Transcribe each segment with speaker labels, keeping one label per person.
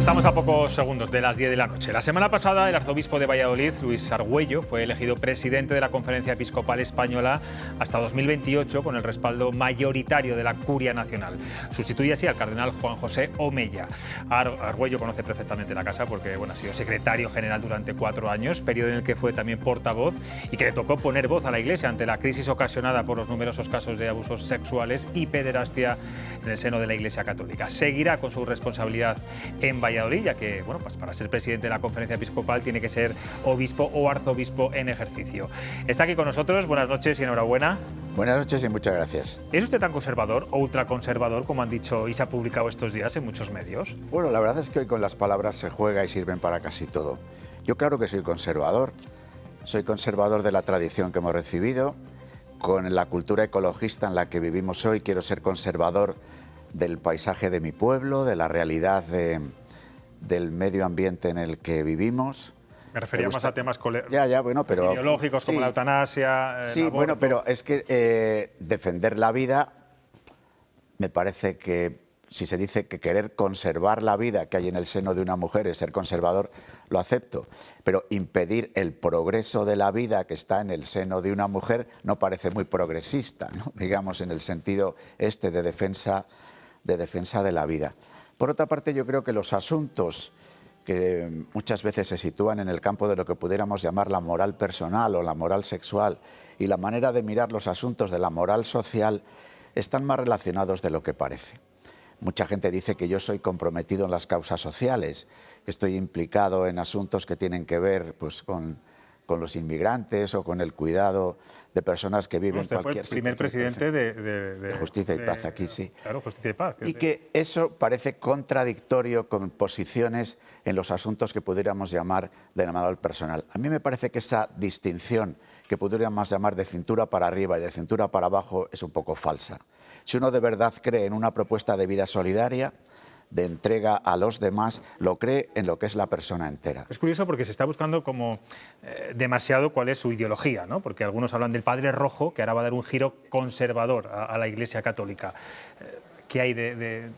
Speaker 1: Estamos a pocos segundos de las 10 de la noche. La semana pasada, el arzobispo de Valladolid, Luis Argüello, fue elegido presidente de la Conferencia Episcopal Española hasta 2028 con el respaldo mayoritario de la Curia Nacional. Sustituye así al cardenal Juan José Omella. Argüello conoce perfectamente la casa porque ha sido secretario general durante 4 años, periodo en el que fue también portavoz y que le tocó poner voz a la Iglesia ante la crisis ocasionada por los numerosos casos de abusos sexuales y pederastia en el seno de la Iglesia Católica. Seguirá con su responsabilidad en Valladolid, ya que pues para ser presidente de la Conferencia Episcopal tiene que ser obispo o arzobispo en ejercicio. Está aquí con nosotros, buenas noches y enhorabuena.
Speaker 2: Buenas noches y muchas gracias.
Speaker 1: ¿Es usted tan conservador o ultraconservador como han dicho y se ha publicado estos días en muchos medios?
Speaker 2: Bueno, la verdad es que hoy con las palabras se juega y sirven para casi todo. Yo claro que soy conservador de la tradición que hemos recibido, con la cultura ecologista en la que vivimos hoy quiero ser conservador del paisaje de mi pueblo, de la realidad del medio ambiente en el que vivimos.
Speaker 1: Me refería más a temas
Speaker 2: pero
Speaker 1: ideológicos como la eutanasia,
Speaker 2: sí,
Speaker 1: el aborto.
Speaker 2: Bueno, pero es que defender la vida, me parece que si se dice que querer conservar la vida que hay en el seno de una mujer es ser conservador, lo acepto. Pero impedir el progreso de la vida que está en el seno de una mujer no parece muy progresista, ¿no? Digamos, en el sentido de defensa de la vida. Por otra parte, yo creo que los asuntos que muchas veces se sitúan en el campo de lo que pudiéramos llamar la moral personal o la moral sexual y la manera de mirar los asuntos de la moral social están más relacionados de lo que parece. Mucha gente dice que yo soy comprometido en las causas sociales, que estoy implicado en asuntos que tienen que ver pues, con los inmigrantes o con el cuidado de personas que viven en cualquier
Speaker 1: sitio. Usted fue el primer presidente
Speaker 2: de Justicia y Paz aquí, sí.
Speaker 1: Claro, Justicia y Paz.
Speaker 2: Y que eso parece contradictorio con posiciones en los asuntos que pudiéramos llamar de la moral personal. A mí me parece que esa distinción que pudiéramos llamar de cintura para arriba y de cintura para abajo es un poco falsa. Si uno de verdad cree en una propuesta de vida solidaria, de entrega a los demás, lo cree en lo que es la persona entera.
Speaker 1: Es curioso porque se está buscando como demasiado cuál es su ideología, ¿no? Porque algunos hablan del Padre Rojo, que ahora va a dar un giro conservador a la Iglesia Católica. ¿Qué hay de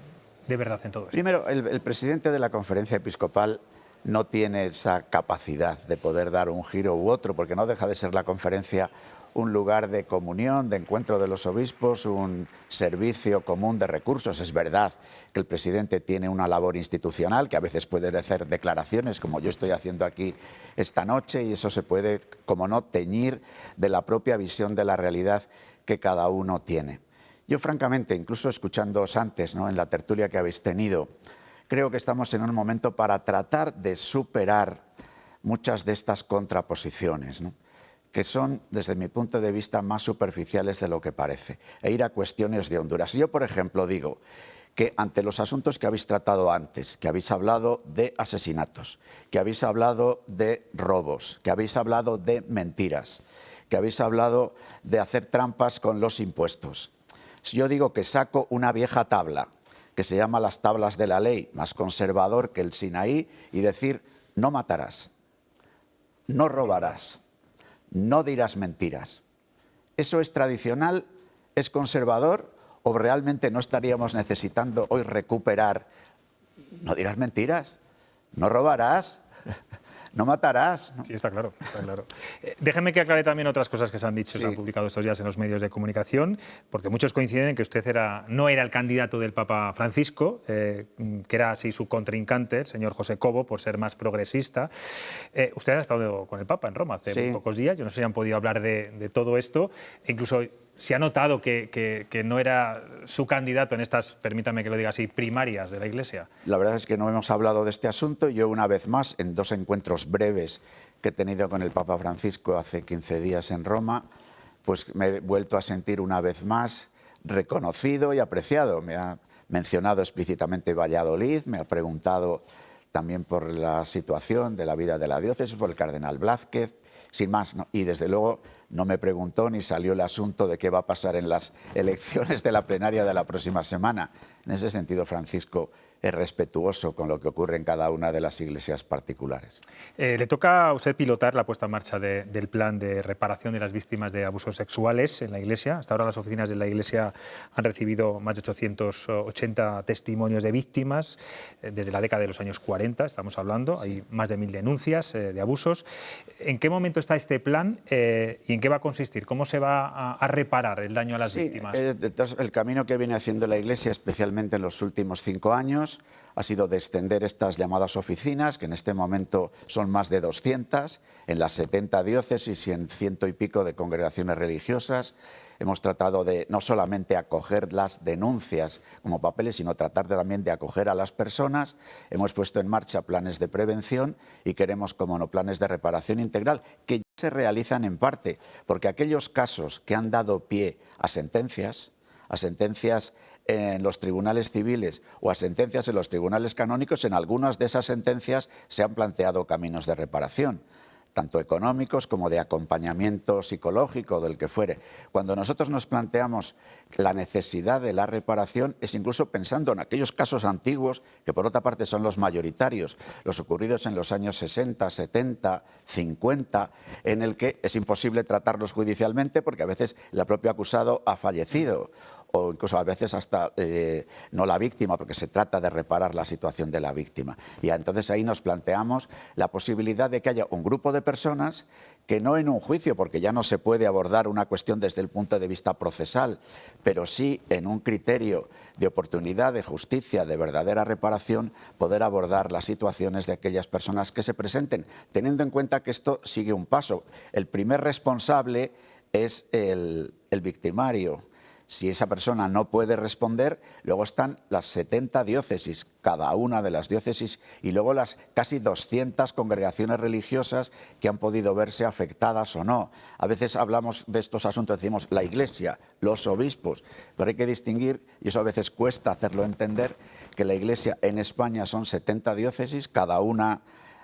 Speaker 1: verdad en todo esto?
Speaker 2: Primero, el presidente de la Conferencia Episcopal no tiene esa capacidad de poder dar un giro u otro, porque no deja de ser la conferencia un lugar de comunión, de encuentro de los obispos, un servicio común de recursos. Es verdad que el presidente tiene una labor institucional, que a veces puede hacer declaraciones, como yo estoy haciendo aquí esta noche, y eso se puede, como no, teñir de la propia visión de la realidad que cada uno tiene. Yo, francamente, incluso escuchándoos antes, ¿no?, en la tertulia que habéis tenido, creo que estamos en un momento para tratar de superar muchas de estas contraposiciones, ¿no?, que son, desde mi punto de vista, más superficiales de lo que parece, e ir a cuestiones de Honduras. Yo, por ejemplo, digo que ante los asuntos que habéis tratado antes, que habéis hablado de asesinatos, que habéis hablado de robos, que habéis hablado de mentiras, que habéis hablado de hacer trampas con los impuestos, si yo digo que saco una vieja tabla, que se llama las tablas de la ley, más conservador que el Sinaí, y decir, no matarás, no robarás, no dirás mentiras. ¿Eso es tradicional? ¿Es conservador? ¿O realmente no estaríamos necesitando hoy recuperar? No dirás mentiras, no robarás, no matarás, ¿no?
Speaker 1: Sí, está claro, está claro. Déjeme que aclare también otras cosas que se han dicho,
Speaker 2: sí,
Speaker 1: se han publicado estos días en los medios de comunicación, porque muchos coinciden en que usted no era el candidato del Papa Francisco, que era así su contrincante, el señor José Cobo, por ser más progresista. Usted ha estado con el Papa en Roma hace muy pocos días, yo no sé si han podido hablar de todo esto, e incluso se ha notado que no era su candidato en estas, permítame que lo diga así, primarias de la Iglesia.
Speaker 2: La verdad es que no hemos hablado de este asunto. Yo, una vez más, en 2 encuentros breves que he tenido con el Papa Francisco hace 15 días en Roma, pues me he vuelto a sentir una vez más reconocido y apreciado. Me ha mencionado explícitamente Valladolid, me ha preguntado también por la situación de la vida de la diócesis, por el cardenal Blázquez, sin más, ¿no? Y desde luego no me preguntó ni salió el asunto de qué va a pasar en las elecciones de la plenaria de la próxima semana. En ese sentido, Francisco respetuoso con lo que ocurre en cada una de las iglesias particulares.
Speaker 1: Le toca a usted pilotar la puesta en marcha del plan de reparación de las víctimas de abusos sexuales en la Iglesia. Hasta ahora las oficinas de la Iglesia han recibido más de 880 testimonios de víctimas desde la década de los años 40, estamos hablando. Hay más de 1000 denuncias de abusos. ¿En qué momento está este plan y en qué va a consistir? ¿Cómo se va a reparar el daño a las víctimas?
Speaker 2: El camino que viene haciendo la Iglesia, especialmente en los últimos 5 años, ha sido de extender estas llamadas oficinas, que en este momento son más de 200, en las 70 diócesis y en 100 y pico de congregaciones religiosas. Hemos tratado de no solamente acoger las denuncias como papeles, sino tratar también de acoger a las personas. Hemos puesto en marcha planes de prevención y queremos, como no, planes de reparación integral, que ya se realizan en parte, porque aquellos casos que han dado pie a sentencias en los tribunales civiles o a sentencias en los tribunales canónicos, en algunas de esas sentencias se han planteado caminos de reparación, tanto económicos como de acompañamiento psicológico, del que fuere. Cuando nosotros nos planteamos la necesidad de la reparación, es incluso pensando en aquellos casos antiguos, que por otra parte son los mayoritarios, los ocurridos en los años 60, 70, 50, en el que es imposible tratarlos judicialmente porque a veces el propio acusado ha fallecido, o incluso a veces hasta no la víctima, porque se trata de reparar la situación de la víctima. Y entonces ahí nos planteamos la posibilidad de que haya un grupo de personas que no en un juicio, porque ya no se puede abordar una cuestión desde el punto de vista procesal, pero sí en un criterio de oportunidad, de justicia, de verdadera reparación, poder abordar las situaciones de aquellas personas que se presenten, teniendo en cuenta que esto sigue un paso. El primer responsable es el victimario. Si esa persona no puede responder, luego están las 70 diócesis, cada una de las diócesis, y luego las casi 200 congregaciones religiosas que han podido verse afectadas o no. A veces hablamos de estos asuntos, decimos la Iglesia, los obispos, pero hay que distinguir, y eso a veces cuesta hacerlo entender, que la Iglesia en España son 70 diócesis, cada una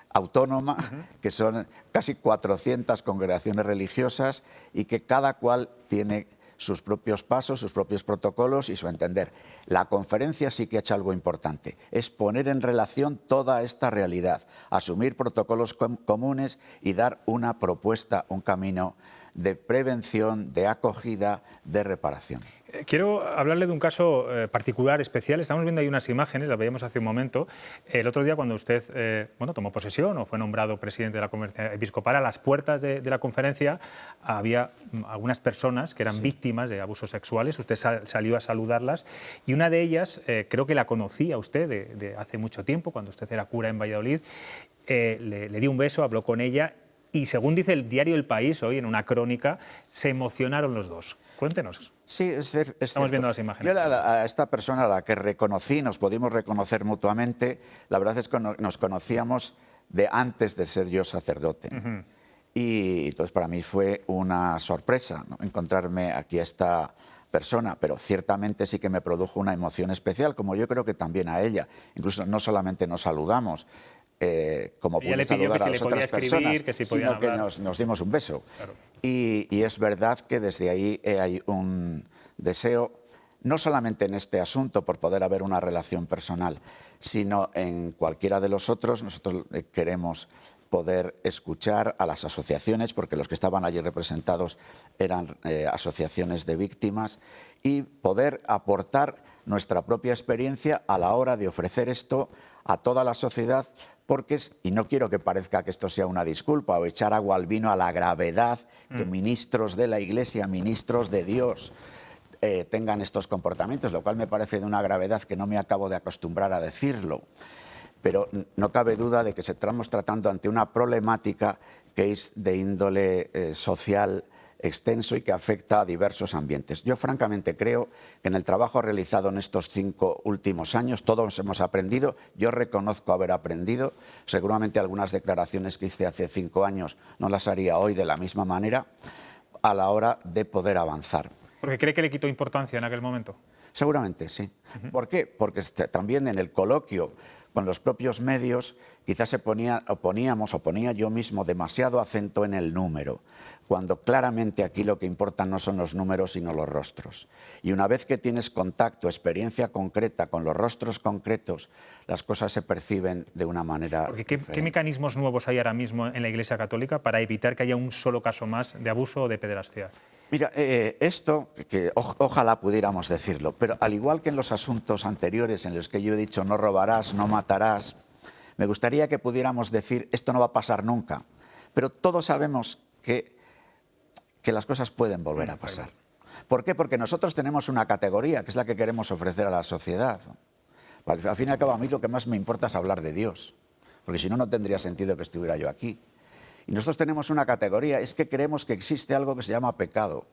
Speaker 2: autónoma, que son casi 400 congregaciones religiosas y que cada cual tiene sus propios pasos, sus propios protocolos y su entender. La conferencia sí que ha hecho algo importante, es poner en relación toda esta realidad, asumir protocolos comunes y dar una propuesta, un camino de prevención, de acogida, de reparación.
Speaker 1: Quiero hablarle de un caso particular, especial. Estamos viendo ahí unas imágenes, las veíamos hace un momento. El otro día, cuando usted tomó posesión o fue nombrado presidente de la Conferencia Episcopal, a las puertas de la conferencia había algunas personas que eran víctimas de abusos sexuales. Usted salió a saludarlas y una de ellas, creo que la conocía usted de hace mucho tiempo, cuando usted era cura en Valladolid, le dio un beso, habló con ella. Y según dice el diario El País, hoy en una crónica, se emocionaron los dos. Cuéntenos.
Speaker 2: Sí, es cierto.
Speaker 1: Estamos viendo las imágenes.
Speaker 2: Yo a esta persona a la que reconocí, nos pudimos reconocer mutuamente, la verdad es que nos conocíamos de antes de ser yo sacerdote. Y entonces para mí fue una sorpresa, ¿no?, encontrarme aquí a esta persona, pero ciertamente sí que me produjo una emoción especial, como yo creo que también a ella. Incluso no solamente nos saludamos, como pude saludar a las otras personas, sino que nos dimos un beso. Claro. Y es verdad que desde ahí hay un deseo, no solamente en este asunto por poder haber una relación personal, sino en cualquiera de los otros. Nosotros queremos poder escuchar a las asociaciones, porque los que estaban allí representados eran asociaciones de víctimas, y poder aportar nuestra propia experiencia a la hora de ofrecer esto a toda la sociedad, porque y no quiero que parezca que esto sea una disculpa o echar agua al vino a la gravedad que ministros de la Iglesia, ministros de Dios, tengan estos comportamientos, lo cual me parece de una gravedad que no me acabo de acostumbrar a decirlo. Pero no cabe duda de que estamos tratando ante una problemática que es de índole social extenso y que afecta a diversos ambientes. Yo francamente creo que en el trabajo realizado en estos 5 últimos años todos hemos aprendido, yo reconozco haber aprendido, seguramente algunas declaraciones que hice hace 5 años no las haría hoy de la misma manera, a la hora de poder avanzar.
Speaker 1: ¿Porque cree que le quitó importancia en aquel momento?
Speaker 2: Seguramente, sí. ¿Por qué? Porque también en el coloquio con los propios medios, quizás ponía yo mismo demasiado acento en el número, cuando claramente aquí lo que importan no son los números sino los rostros. Y una vez que tienes contacto, experiencia concreta con los rostros concretos, las cosas se perciben de una manera diferente.
Speaker 1: ¿Qué mecanismos nuevos hay ahora mismo en la Iglesia Católica para evitar que haya un solo caso más de abuso o de pederastia?
Speaker 2: Mira, esto, que ojalá pudiéramos decirlo, pero al igual que en los asuntos anteriores en los que yo he dicho no robarás, no matarás, me gustaría que pudiéramos decir esto no va a pasar nunca, pero todos sabemos que las cosas pueden volver a pasar. ¿Por qué? Porque nosotros tenemos una categoría que es la que queremos ofrecer a la sociedad. Al fin y al cabo, a mí lo que más me importa es hablar de Dios, porque si no, no tendría sentido que estuviera yo aquí. Y nosotros tenemos una categoría, es que creemos que existe algo que se llama pecado.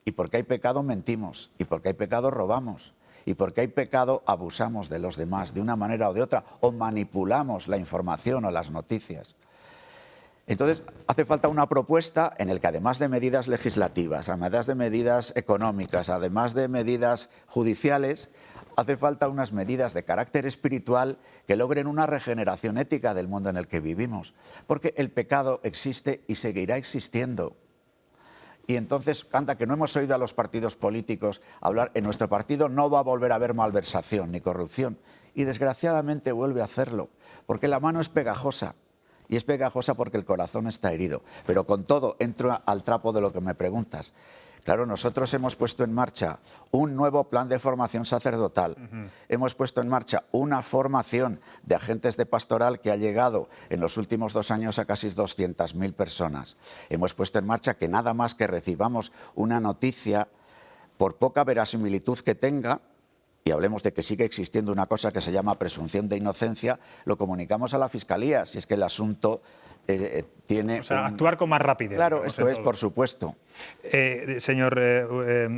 Speaker 2: Y porque hay pecado mentimos, y porque hay pecado robamos, y porque hay pecado abusamos de los demás de una manera o de otra, o manipulamos la información o las noticias. Entonces, hace falta una propuesta en la que además de medidas legislativas, además de medidas económicas, además de medidas judiciales, hace falta unas medidas de carácter espiritual que logren una regeneración ética del mundo en el que vivimos. Porque el pecado existe y seguirá existiendo. Y entonces, anda, que no hemos oído a los partidos políticos hablar, en nuestro partido no va a volver a haber malversación ni corrupción. Y desgraciadamente vuelve a hacerlo, porque la mano es pegajosa. Y es pegajosa porque el corazón está herido. Pero con todo, entro al trapo de lo que me preguntas. Claro, nosotros hemos puesto en marcha un nuevo plan de formación sacerdotal. Hemos puesto en marcha una formación de agentes de pastoral que ha llegado en los últimos 2 años a casi 200.000 personas. Hemos puesto en marcha que nada más que recibamos una noticia, por poca verosimilitud que tenga, y hablemos de que sigue existiendo una cosa que se llama presunción de inocencia, lo comunicamos a la Fiscalía, si es que el asunto tiene...
Speaker 1: O sea, actuar con más rapidez.
Speaker 2: Claro, esto es, por supuesto.
Speaker 1: Señor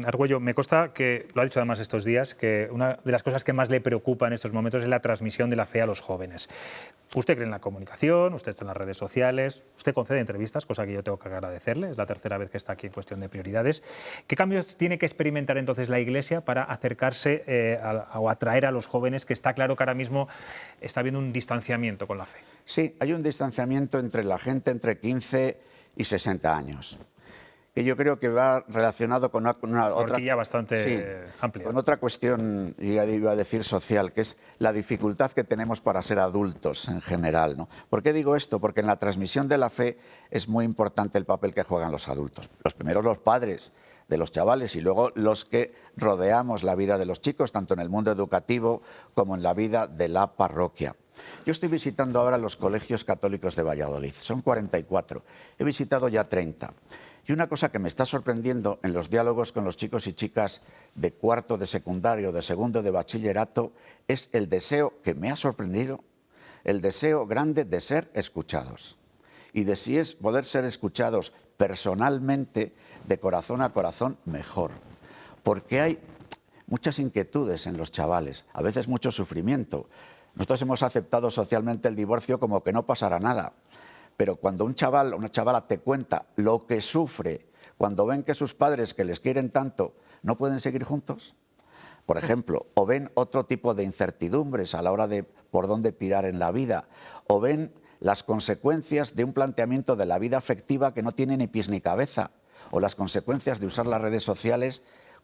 Speaker 1: Argüello, me consta que, lo ha dicho además estos días, que una de las cosas que más le preocupa en estos momentos es la transmisión de la fe a los jóvenes. Usted cree en la comunicación, usted está en las redes sociales, usted concede entrevistas, cosa que yo tengo que agradecerle, es la tercera vez que está aquí en Cuestión de Prioridades. ¿Qué cambios tiene que experimentar entonces la Iglesia para acercarse o atraer a los jóvenes, que está claro que ahora mismo está habiendo un distanciamiento con la fe?
Speaker 2: Sí, hay un distanciamiento entre la gente entre 15 y 60 años. Que yo creo que va relacionado con una
Speaker 1: otra bastante amplia.
Speaker 2: Con otra cuestión, iba a decir social, que es la dificultad que tenemos para ser adultos en general, ¿no? ¿Por qué digo esto? Porque en la transmisión de la fe es muy importante el papel que juegan los adultos. Los primeros, los padres de los chavales, y luego los que rodeamos la vida de los chicos, tanto en el mundo educativo como en la vida de la parroquia. Yo estoy visitando ahora los colegios católicos de Valladolid, son 44, he visitado ya 30. Y una cosa que me está sorprendiendo en los diálogos con los chicos y chicas de cuarto de secundario, de segundo de bachillerato, es el deseo, que me ha sorprendido, el deseo grande de ser escuchados. Y de si es poder ser escuchados personalmente, de corazón a corazón, mejor. Porque hay muchas inquietudes en los chavales, a veces mucho sufrimiento. Nosotros hemos aceptado socialmente el divorcio como que no pasará nada. Pero cuando un chaval o una chavala te cuenta lo que sufre, cuando ven que sus padres, que les quieren tanto, no pueden seguir juntos, por ejemplo, o ven otro tipo de incertidumbres a la hora de por dónde tirar en la vida, o ven las consecuencias de un planteamiento de la vida afectiva que no tiene ni pies ni cabeza, o las consecuencias de usar las redes sociales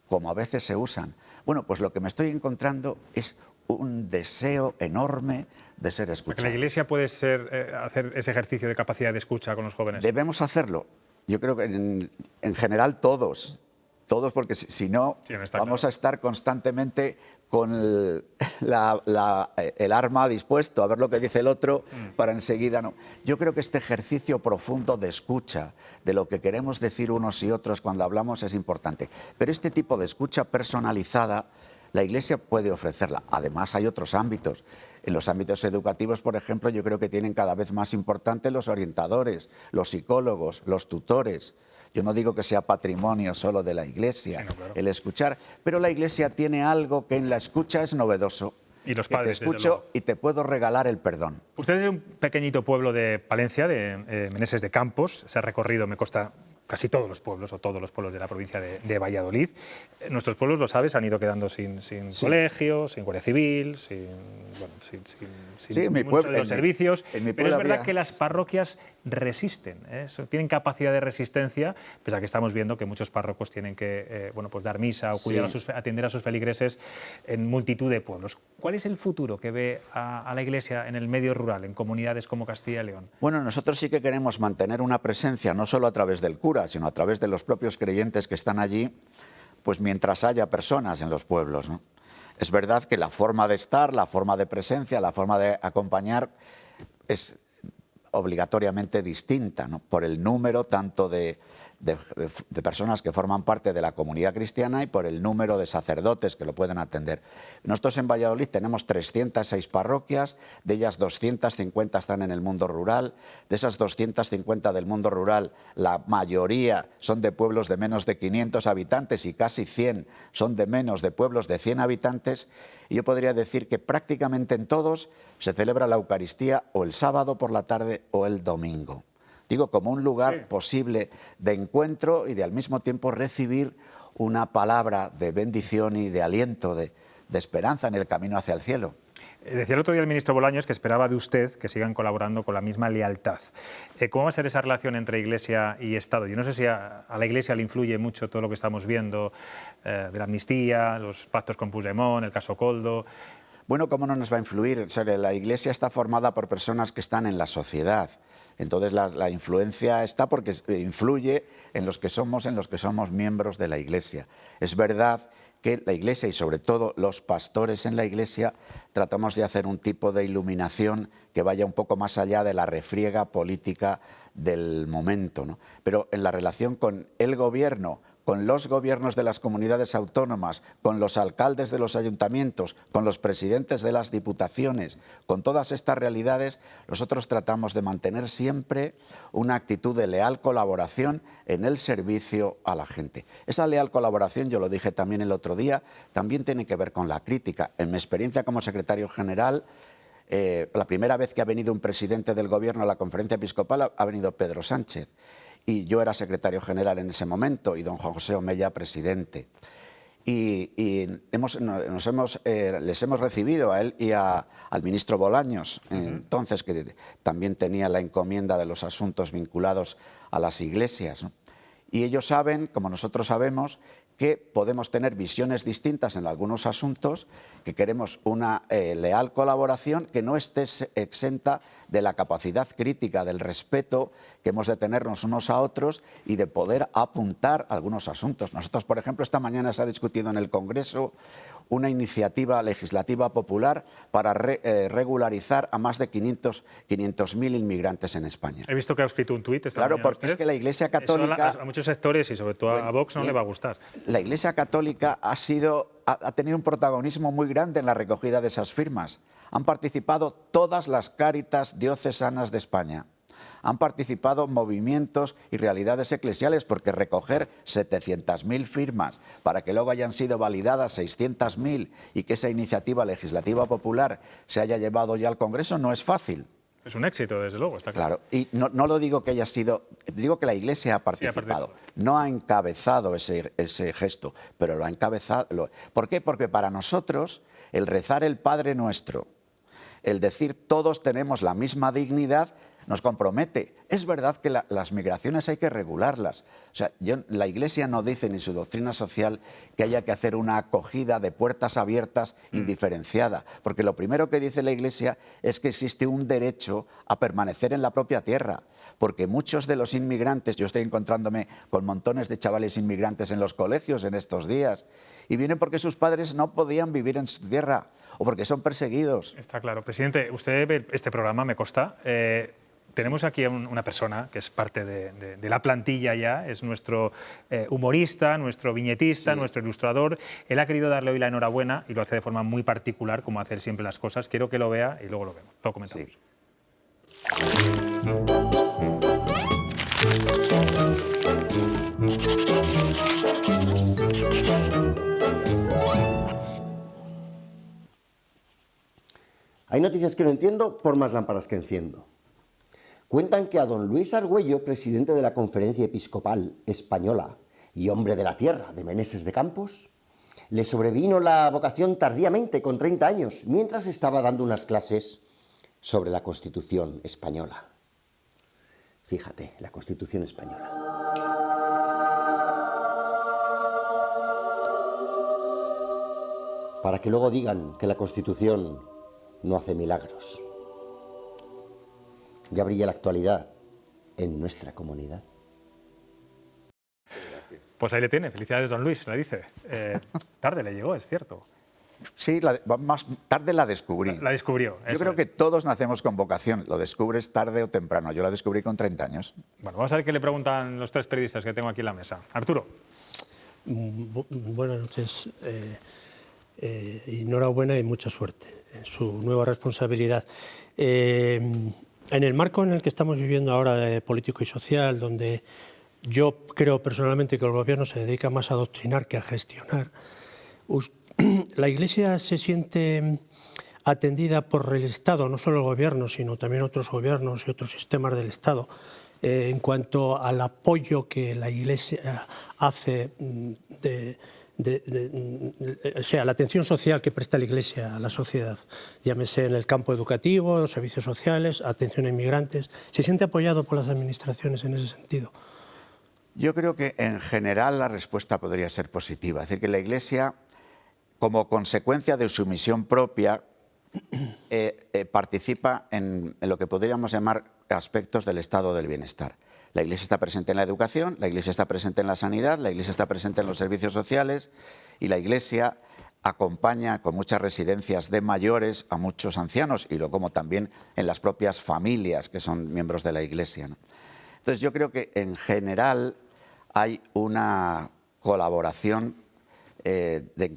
Speaker 2: como a veces se usan. Bueno, pues lo que me estoy encontrando es un deseo enorme de ser escuchado.
Speaker 1: ¿La Iglesia puede hacer ese ejercicio de capacidad de escucha con los jóvenes?
Speaker 2: Debemos hacerlo. Yo creo que en general todos, porque si no, vamos a estar constantemente con el arma dispuesto a ver lo que dice el otro para enseguida no. Yo creo que este ejercicio profundo de escucha, de lo que queremos decir unos y otros cuando hablamos, es importante. Pero este tipo de escucha personalizada, la Iglesia puede ofrecerla. Además, hay otros ámbitos. En los ámbitos educativos, por ejemplo, yo creo que tienen cada vez más importante los orientadores, los psicólogos, los tutores. Yo no digo que sea patrimonio solo de la Iglesia, sí, no, claro, el escuchar, pero la Iglesia tiene algo que en la escucha es novedoso.
Speaker 1: Y los padres,
Speaker 2: que te escucho y te puedo regalar el perdón.
Speaker 1: Usted es de un pequeñito pueblo de Palencia, de Meneses de Campos. Se ha recorrido, me consta, casi todos los pueblos o todos los pueblos de la provincia de Valladolid. Nuestros pueblos, lo sabes, han ido quedando sin colegio, sin guardia civil, sin muchos de los servicios. Pero es verdad que las parroquias resisten, tienen capacidad de resistencia, pese a que estamos viendo que muchos párrocos tienen que pues dar misa o cuidar atender a sus feligreses en multitud de pueblos. ¿Cuál es el futuro que ve a la Iglesia en el medio rural, en comunidades como Castilla y León?
Speaker 2: Bueno, nosotros sí que queremos mantener una presencia, no solo a través del cura, sino a través de los propios creyentes que están allí, pues mientras haya personas en los pueblos, ¿no? Es verdad que la forma de estar, la forma de presencia, la forma de acompañar es obligatoriamente distinta, ¿no? Por el número tanto de personas que forman parte de la comunidad cristiana y por el número de sacerdotes que lo pueden atender. Nosotros en Valladolid tenemos 306 parroquias, de ellas 250 están en el mundo rural. De esas 250 del mundo rural, la mayoría son de pueblos de menos de 500 habitantes y casi 100 son de menos de pueblos de 100 habitantes. Y yo podría decir que prácticamente en todos se celebra la Eucaristía o el sábado por la tarde o el domingo. Digo, como un lugar posible de encuentro y de al mismo tiempo recibir una palabra de bendición y de aliento, de esperanza en el camino hacia el cielo.
Speaker 1: Decía el otro día el ministro Bolaños que esperaba de usted que sigan colaborando con la misma lealtad. ¿Cómo va a ser esa relación entre Iglesia y Estado? Yo no sé si a la Iglesia le influye mucho todo lo que estamos viendo de la amnistía, los pactos con Puigdemont, el caso Koldo.
Speaker 2: Bueno, ¿cómo no nos va a influir? O sea, la Iglesia está formada por personas que están en la sociedad. Entonces la influencia está porque influye en los que somos miembros de la Iglesia. Es verdad que la Iglesia y sobre todo los pastores en la Iglesia tratamos de hacer un tipo de iluminación que vaya un poco más allá de la refriega política del momento, ¿no? Pero en la relación con el gobierno, con los gobiernos de las comunidades autónomas, con los alcaldes de los ayuntamientos, con los presidentes de las diputaciones, con todas estas realidades, nosotros tratamos de mantener siempre una actitud de leal colaboración en el servicio a la gente. Esa leal colaboración, yo lo dije también el otro día, también tiene que ver con la crítica. En mi experiencia como secretario general, la primera vez que ha venido un presidente del gobierno a la conferencia episcopal ha venido Pedro Sánchez. Y yo era secretario general en ese momento y don Juan José Omeya presidente. Y les hemos recibido a él y al ministro Bolaños, entonces que también tenía la encomienda de los asuntos vinculados a las iglesias, ¿no? Y ellos saben, como nosotros sabemos, que podemos tener visiones distintas en algunos asuntos, que queremos una leal colaboración que no esté exenta de la capacidad crítica, del respeto que hemos de tenernos unos a otros y de poder apuntar algunos asuntos. Nosotros, por ejemplo, esta mañana se ha discutido en el Congreso una iniciativa legislativa popular para regularizar a más de 500.000 inmigrantes en España.
Speaker 1: He visto que ha escrito un tuit esta
Speaker 2: Claro,
Speaker 1: mañana
Speaker 2: porque
Speaker 1: usted.
Speaker 2: es que la Iglesia Católica...
Speaker 1: A muchos sectores y sobre todo a Vox no le va a gustar.
Speaker 2: La Iglesia Católica ha tenido un protagonismo muy grande en la recogida de esas firmas. Han participado todas las cáritas diocesanas de España. Han participado movimientos y realidades eclesiales, porque recoger 700.000 firmas para que luego hayan sido validadas 600.000 y que esa iniciativa legislativa popular se haya llevado ya al Congreso no es fácil.
Speaker 1: Es un éxito, desde luego, está claro.
Speaker 2: Y no lo digo que haya sido, digo que la Iglesia ha participado. No ha encabezado ese gesto, pero lo ha encabezado. ¿Por qué? Porque para nosotros el rezar el Padre Nuestro, el decir todos tenemos la misma dignidad, nos compromete. Es verdad que las migraciones hay que regularlas. O sea, la Iglesia no dice ni su doctrina social que haya que hacer una acogida de puertas abiertas indiferenciada, porque lo primero que dice la Iglesia es que existe un derecho a permanecer en la propia tierra, porque muchos de los inmigrantes, yo estoy encontrándome con montones de chavales inmigrantes en los colegios en estos días, y vienen porque sus padres no podían vivir en su tierra o porque son perseguidos.
Speaker 1: Está claro. Presidente, usted ve este programa, me consta. Tenemos aquí a una persona que es parte de la plantilla ya, es nuestro humorista, nuestro viñetista, nuestro ilustrador. Él ha querido darle hoy la enhorabuena y lo hace de forma muy particular, como hacer siempre las cosas. Quiero que lo vea y luego lo comentamos.
Speaker 2: Sí.
Speaker 3: Hay noticias que no entiendo por más lámparas que enciendo. Cuentan que a don Luis Argüello, presidente de la Conferencia Episcopal Española y hombre de la tierra de Meneses de Campos, le sobrevino la vocación tardíamente, con 30 años, mientras estaba dando unas clases sobre la Constitución española. Fíjate, la Constitución española. Para que luego digan que la Constitución no hace milagros. Ya brilla la actualidad en nuestra comunidad.
Speaker 1: Pues ahí le tiene. Felicidades, don Luis, le dice. Tarde le llegó, es cierto.
Speaker 2: Sí, más tarde la descubrí.
Speaker 1: La descubrió.
Speaker 2: Yo creo que todos nacemos con vocación. Lo descubres tarde o temprano. Yo la descubrí con 30 años.
Speaker 1: Bueno, vamos a ver qué le preguntan los tres periodistas que tengo aquí en la mesa. Arturo.
Speaker 4: Buenas noches. Enhorabuena y mucha suerte en su nueva responsabilidad. En el marco en el que estamos viviendo ahora, político y social, donde yo creo personalmente que el Gobierno se dedica más a adoctrinar que a gestionar, la Iglesia se siente atendida por el Estado, no solo el Gobierno, sino también otros gobiernos y otros sistemas del Estado, en cuanto al apoyo que la Iglesia hace o sea, la atención social que presta la Iglesia a la sociedad, llámese en el campo educativo, servicios sociales, atención a inmigrantes. ¿Se siente apoyado por las administraciones en ese sentido?
Speaker 2: Yo creo que en general la respuesta podría ser positiva. Es decir, que la Iglesia, como consecuencia de su misión propia, participa en lo que podríamos llamar aspectos del estado del bienestar. La Iglesia está presente en la educación, la Iglesia está presente en la sanidad, la Iglesia está presente en los servicios sociales y la Iglesia acompaña con muchas residencias de mayores a muchos ancianos y lo como también en las propias familias que son miembros de la Iglesia, ¿no? Entonces yo creo que en general hay una colaboración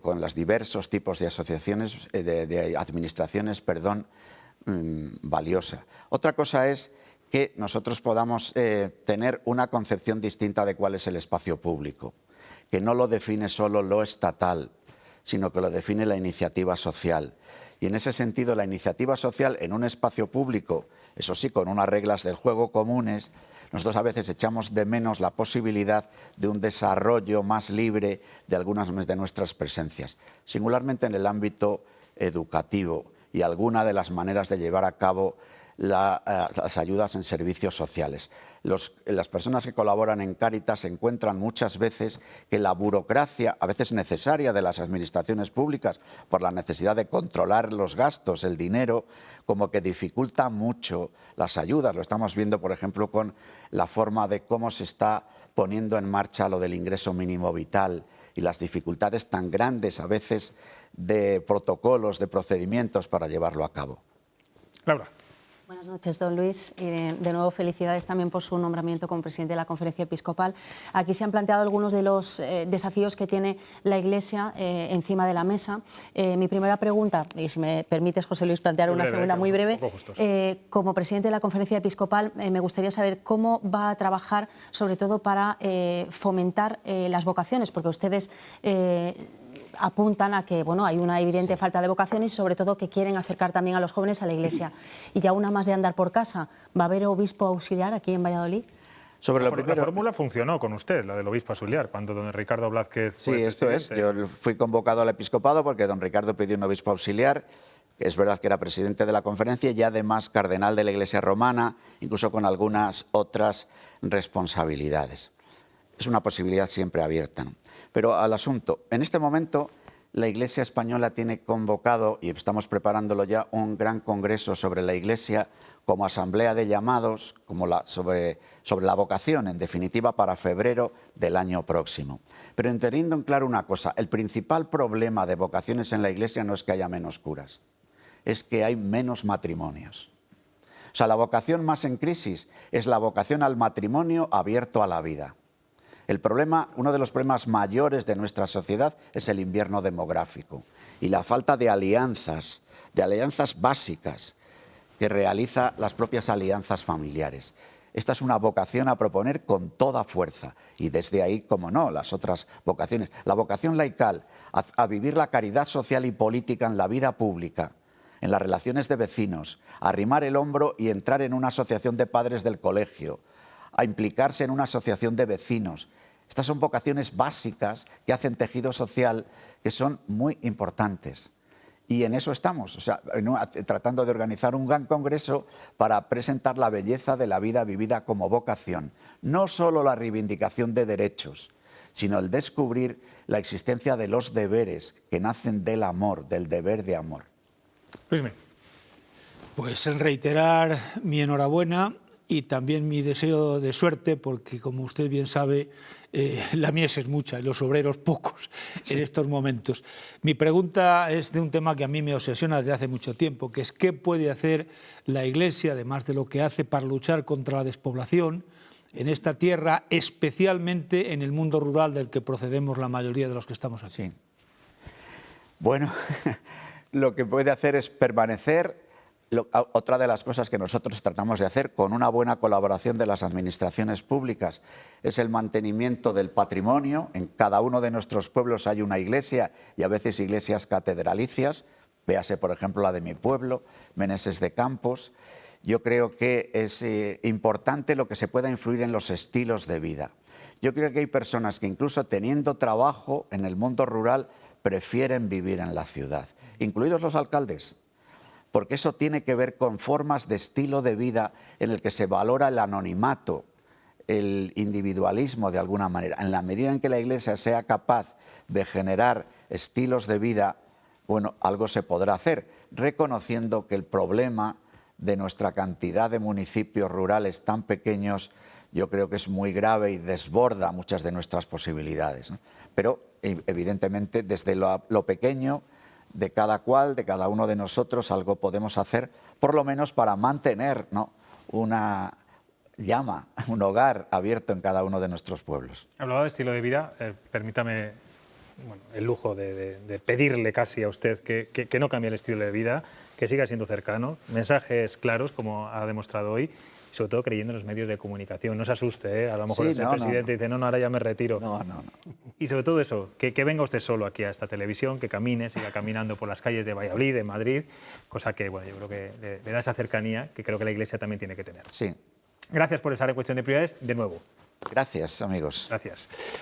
Speaker 2: con los diversos tipos de asociaciones, de administraciones, valiosa. Otra cosa es que nosotros podamos tener una concepción distinta de cuál es el espacio público, que no lo define solo lo estatal, sino que lo define la iniciativa social. Y en ese sentido, la iniciativa social en un espacio público, eso sí, con unas reglas del juego comunes, nosotros a veces echamos de menos la posibilidad de un desarrollo más libre de algunas de nuestras presencias, singularmente en el ámbito educativo y alguna de las maneras de llevar a cabo las ayudas en servicios sociales. Las personas que colaboran en Cáritas encuentran muchas veces que la burocracia, a veces necesaria de las administraciones públicas, por la necesidad de controlar los gastos, el dinero, como que dificulta mucho las ayudas. Lo estamos viendo, por ejemplo, con la forma de cómo se está poniendo en marcha lo del ingreso mínimo vital y las dificultades tan grandes a veces de protocolos, de procedimientos para llevarlo a cabo.
Speaker 1: Laura.
Speaker 5: Buenas noches, don Luis, y de nuevo felicidades también por su nombramiento como presidente de la Conferencia Episcopal. Aquí se han planteado algunos de los desafíos que tiene la Iglesia encima de la mesa. Mi primera pregunta, y si me permites, José Luis, plantear una segunda muy breve. Como presidente de la Conferencia Episcopal, me gustaría saber cómo va a trabajar, sobre todo para fomentar las vocaciones, porque ustedes apuntan a que hay una evidente falta de vocaciones y sobre todo que quieren acercar también a los jóvenes a la Iglesia. Y ya una más de andar por casa, ¿va a haber obispo auxiliar aquí en Valladolid?
Speaker 2: Sobre
Speaker 1: la fórmula funcionó con usted, la del obispo auxiliar, cuando don Ricardo Blázquez fue
Speaker 2: esto es. Yo fui convocado al episcopado porque don Ricardo pidió un obispo auxiliar. Es verdad que era presidente de la conferencia y además cardenal de la Iglesia romana, incluso con algunas otras responsabilidades. Es una posibilidad siempre abierta, ¿no? Pero al asunto, en este momento la Iglesia española tiene convocado, y estamos preparándolo ya, un gran congreso sobre la Iglesia como asamblea de llamados, sobre la vocación, en definitiva, para febrero del año próximo. Pero teniendo en claro una cosa, el principal problema de vocaciones en la Iglesia no es que haya menos curas, es que hay menos matrimonios. O sea, la vocación más en crisis es la vocación al matrimonio abierto a la vida. Uno de los problemas mayores de nuestra sociedad es el invierno demográfico y la falta de alianzas básicas que realiza las propias alianzas familiares. Esta es una vocación a proponer con toda fuerza y desde ahí, como no, las otras vocaciones. La vocación laical a vivir la caridad social y política en la vida pública en las relaciones de vecinos, a arrimar el hombro y entrar en una asociación de padres del colegio, a implicarse en una asociación de vecinos. Estas son vocaciones básicas que hacen tejido social, que son muy importantes. Y en eso estamos, o sea, tratando de organizar un gran congreso para presentar la belleza de la vida vivida como vocación. No solo la reivindicación de derechos, sino el descubrir la existencia de los deberes que nacen del amor, del deber de amor.
Speaker 1: Luismi.
Speaker 6: Pues el reiterar mi enhorabuena y también mi deseo de suerte, porque como usted bien sabe, la mies es mucha y los obreros pocos en estos momentos. Mi pregunta es de un tema que a mí me obsesiona desde hace mucho tiempo, que es qué puede hacer la Iglesia, además de lo que hace, para luchar contra la despoblación en esta tierra, especialmente en el mundo rural del que procedemos la mayoría de los que estamos aquí.
Speaker 2: Sí. Bueno, lo que puede hacer es permanecer. Otra de las cosas que nosotros tratamos de hacer con una buena colaboración de las administraciones públicas es el mantenimiento del patrimonio. En cada uno de nuestros pueblos hay una iglesia y a veces iglesias catedralicias. Véase, por ejemplo, la de mi pueblo, Meneses de Campos. Yo creo que es importante lo que se pueda influir en los estilos de vida. Yo creo que hay personas que incluso teniendo trabajo en el mundo rural prefieren vivir en la ciudad, incluidos los alcaldes. Porque eso tiene que ver con formas de estilo de vida en el que se valora el anonimato, el individualismo de alguna manera. En la medida en que la Iglesia sea capaz de generar estilos de vida, bueno, algo se podrá hacer, reconociendo que el problema de nuestra cantidad de municipios rurales tan pequeños, yo creo que es muy grave y desborda muchas de nuestras posibilidades, ¿no? Pero, evidentemente, desde lo pequeño de cada cual, de cada uno de nosotros, algo podemos hacer, por lo menos para mantener, ¿no?, una llama, un hogar abierto en cada uno de nuestros pueblos.
Speaker 1: Hablaba de estilo de vida, permítame el lujo de pedirle casi a usted que no cambie el estilo de vida, que siga siendo cercano, mensajes claros, como ha demostrado hoy, y sobre todo creyendo en los medios de comunicación. No se asuste, a lo mejor el presidente dice, no, ahora ya me retiro.
Speaker 2: No.
Speaker 1: Y sobre todo eso, que venga usted solo aquí a esta televisión, que camine, siga caminando por las calles de Valladolid, de Madrid, cosa que, bueno, yo creo que le da esa cercanía que creo que la Iglesia también tiene que tener.
Speaker 2: Sí.
Speaker 1: Gracias por estar en Cuestión de Prioridades de nuevo.
Speaker 2: Gracias, amigos.
Speaker 1: Gracias.